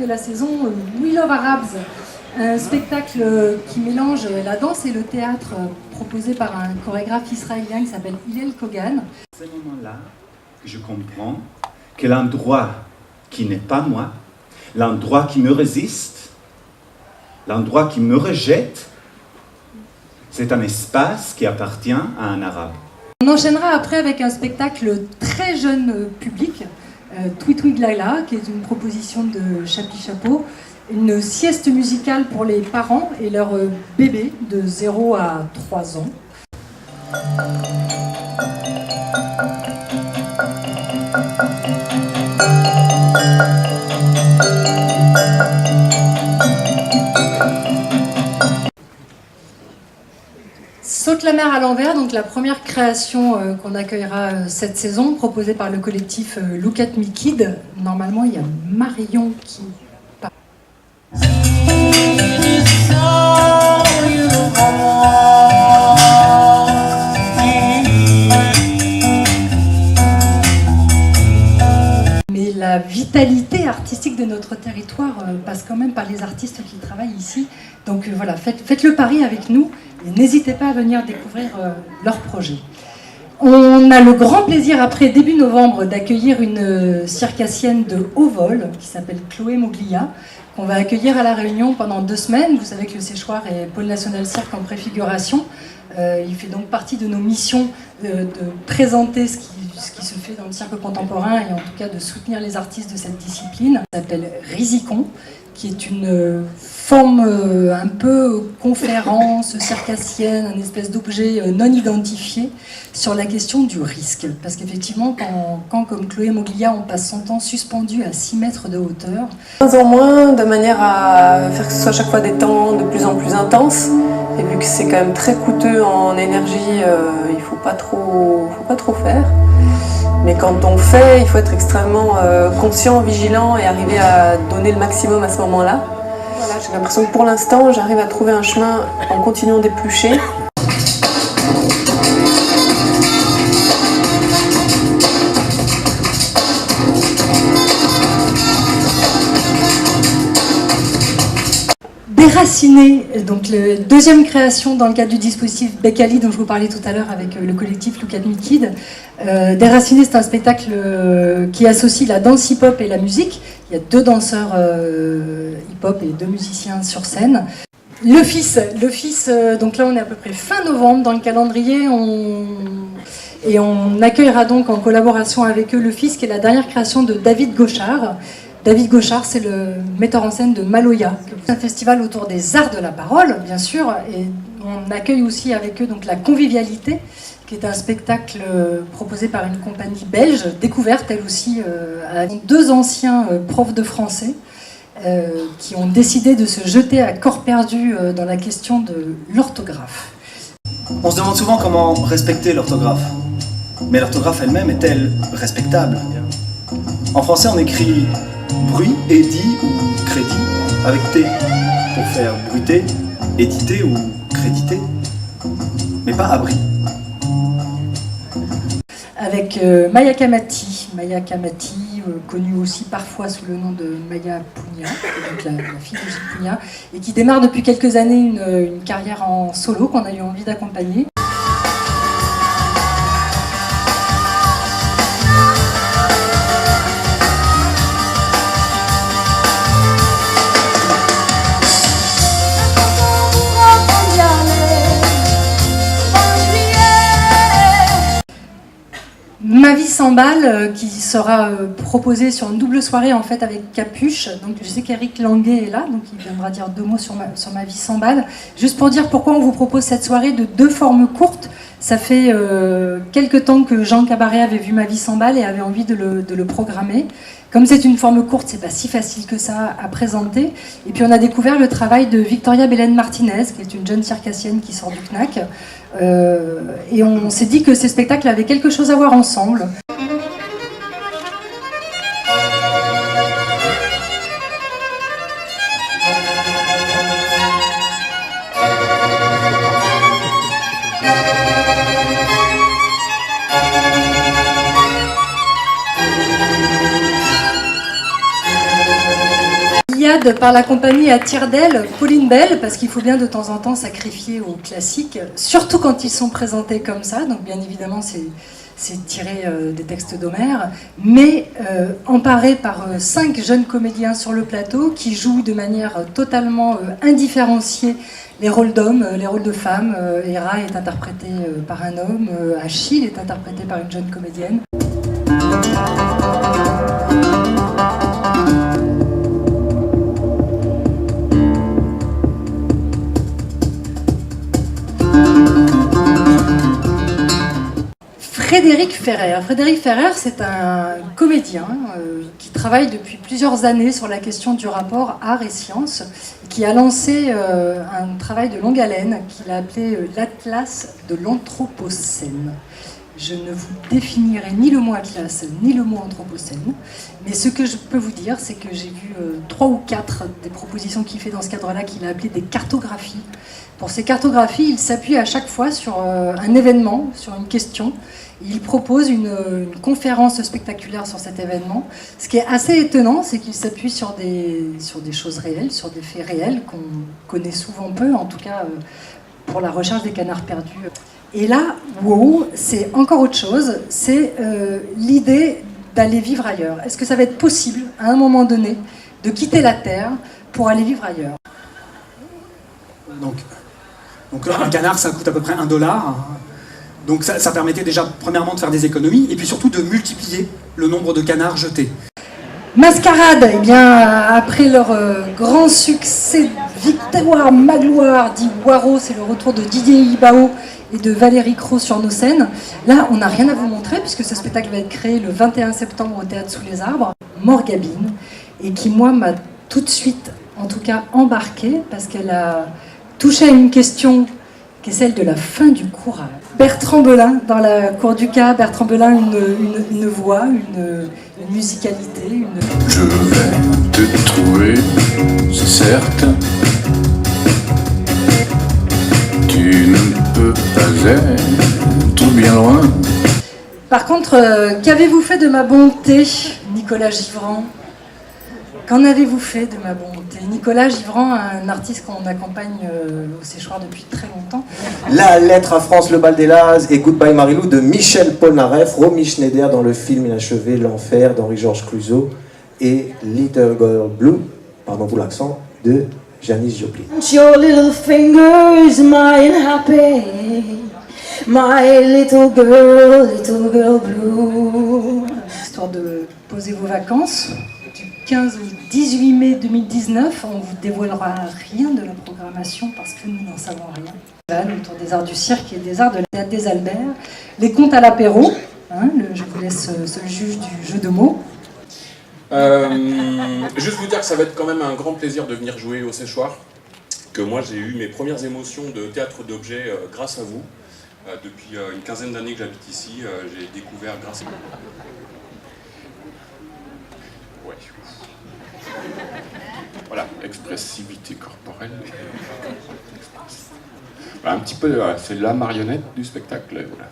de la saison, We Love Arabs, un spectacle qui mélange la danse et le théâtre proposé par un chorégraphe israélien qui s'appelle Hillel Kogan. À ce moment-là, je comprends que l'endroit qui n'est pas moi, l'endroit qui me résiste, l'endroit qui me rejette, c'est un espace qui appartient à un arabe. On enchaînera après avec un spectacle très jeune public, Twitwig Laila, qui est une proposition de Chapi Chapeau, une sieste musicale pour les parents et leurs bébés de 0 à 3 ans. Saute la mer à l'envers, donc la première création qu'on accueillera cette saison, proposée par le collectif Look at Me Kid. Normalement, il y a Marion qui parle. Mais la vitalité artistique de notre territoire passe quand même par les artistes qui travaillent ici. Donc voilà, faites le pari avec nous. Et n'hésitez pas à venir découvrir leurs projets. On a le grand plaisir, après début novembre, d'accueillir une circassienne de haut vol qui s'appelle Chloé Moglia, qu'on va accueillir à La Réunion pendant 2 semaines. Vous savez que le séchoir est Pôle National Cirque en préfiguration. Il fait donc partie de nos missions de présenter ce qui se fait dans le cirque contemporain et en tout cas de soutenir les artistes de cette discipline. Ça s'appelle Risicon, qui est une forme un peu conférence circassienne, une espèce d'objet non identifié sur la question du risque. Parce qu'effectivement, quand comme Chloé Moglia, on passe son temps suspendu à 6 mètres de hauteur. De moins en moins, de manière à faire que ce soit chaque fois des temps de plus en plus intenses. Et vu que c'est quand même très coûteux en énergie, il faut pas trop faire. Mais quand on fait, il faut être extrêmement conscient, vigilant et arriver à donner le maximum à ce moment-là. Voilà, j'ai l'impression que pour l'instant, j'arrive à trouver un chemin en continuant d'éplucher. Déraciné, donc la deuxième création dans le cadre du dispositif Bekali dont je vous parlais tout à l'heure avec le collectif Look at Me Kid. Déraciné, c'est un spectacle qui associe la danse hip-hop et la musique. Il y a 2 danseurs hip-hop et 2 musiciens sur scène. Le Fils, donc là on est à peu près fin novembre dans le calendrier. Et on accueillera donc en collaboration avec eux Le Fils, qui est la dernière création de David Gauchard. David Gauchard, c'est le metteur en scène de Maloya. C'est un festival autour des arts de la parole, bien sûr, et on accueille aussi avec eux donc La Convivialité, qui est un spectacle proposé par une compagnie belge, découverte elle aussi à 2 anciens profs de français qui ont décidé de se jeter à corps perdu dans la question de l'orthographe. On se demande souvent comment respecter l'orthographe, mais l'orthographe elle-même est-elle respectable? En français, on écrit bruit, édit ou crédit avec T pour faire bruiter, éditer ou créditer, mais pas abri. Avec Maya Kamati, connue aussi parfois sous le nom de Maya Pugna, donc la fille de Gilles Pugna, et qui démarre depuis quelques années une carrière en solo qu'on a eu envie d'accompagner. Ma vie s'emballe, qui sera proposée sur une double soirée en fait avec Capuche. Donc je sais qu'Éric Languet est là, donc il viendra dire 2 mots sur ma vie s'emballe. Juste pour dire pourquoi on vous propose cette soirée de 2 formes courtes. Ça fait quelques temps que Jean Cabaret avait vu Ma vie s'emballe et avait envie de le programmer. Comme c'est une forme courte, c'est pas si facile que ça à présenter. Et puis on a découvert le travail de Victoria Belen Martinez, qui est une jeune circassienne qui sort du CNAC. Et on s'est dit que ces spectacles avaient quelque chose à voir ensemble. Kid par la compagnie à tire d'aile Pauline Bell, parce qu'il faut bien de temps en temps sacrifier aux classiques, surtout quand ils sont présentés comme ça, donc bien évidemment c'est tiré des textes d'Homère, mais emparé par 5 jeunes comédiens sur le plateau qui jouent de manière totalement indifférenciée les rôles d'hommes, les rôles de femmes. Héra est interprétée par un homme, Achille est interprété par une jeune comédienne. Frédéric Ferrer. Frédéric Ferrer, c'est un comédien qui travaille depuis plusieurs années sur la question du rapport art et science, qui a lancé un travail de longue haleine qu'il a appelé l'Atlas de l'Anthropocène. Je ne vous définirai ni le mot Atlas, ni le mot Anthropocène, mais ce que je peux vous dire, c'est que j'ai vu 3 ou 4 des propositions qu'il fait dans ce cadre-là, qu'il a appelé des cartographies. Pour ces cartographies, il s'appuie à chaque fois sur un événement, sur une question. Il propose une conférence spectaculaire sur cet événement. Ce qui est assez étonnant, c'est qu'il s'appuie sur des choses réelles, sur des faits réels qu'on connaît souvent peu, en tout cas pour la recherche des canards perdus. Et là, wow, c'est encore autre chose, c'est l'idée d'aller vivre ailleurs. Est-ce que ça va être possible, à un moment donné, de quitter la Terre pour aller vivre ailleurs ? Donc un canard, ça coûte à peu près $1. Donc ça permettait déjà, premièrement, de faire des économies, et puis surtout de multiplier le nombre de canards jetés. Mascarade, eh bien, après leur grand succès, victoire, magloire, dit Boireau, c'est le retour de Didier Ibao et de Valérie Cros sur nos scènes. Là, on n'a rien à vous montrer, puisque ce spectacle va être créé le 21 septembre au Théâtre Sous les Arbres, Morgabine, et qui, moi, m'a tout de suite, en tout cas, embarquée, parce qu'elle a touché à une question qui est celle de la fin du courage. Bertrand Belin, dans la cour du Cas, Bertrand Belin, une voix, une musicalité. Je vais te trouver, c'est certain. Tu ne peux pas être bien loin. Par contre, qu'avez-vous fait de ma bonté, Nicolas Givran ? Qu'en avez-vous fait de ma bonté ? Nicolas Givran, un artiste qu'on accompagne au Séchoir depuis très longtemps. La lettre à France, le bal des Lazes et Goodbye Marilou de Michel Polnareff, Romy Schneider dans le film Inachevé, L'Enfer d'Henri-Georges Clouzot et Little Girl Blue, pardon pour l'accent, de Janis Joplin. Your little fingers, mine happy, my little girl blue. Histoire de poser vos vacances. 15 au 18 mai 2019, on ne vous dévoilera rien de la programmation parce que nous n'en savons rien. Autour des arts du cirque et des arts de la Théâtre des Alberts, les contes à l'apéro, hein, je vous laisse seul juge du jeu de mots. Juste vous dire que ça va être quand même un grand plaisir de venir jouer au Séchoir, que moi j'ai eu mes premières émotions de théâtre d'objets grâce à vous. Depuis une quinzaine d'années que j'habite ici, j'ai découvert grâce à vous. Ouais. Voilà, expressivité corporelle. Un petit peu, c'est la marionnette du spectacle. Voilà.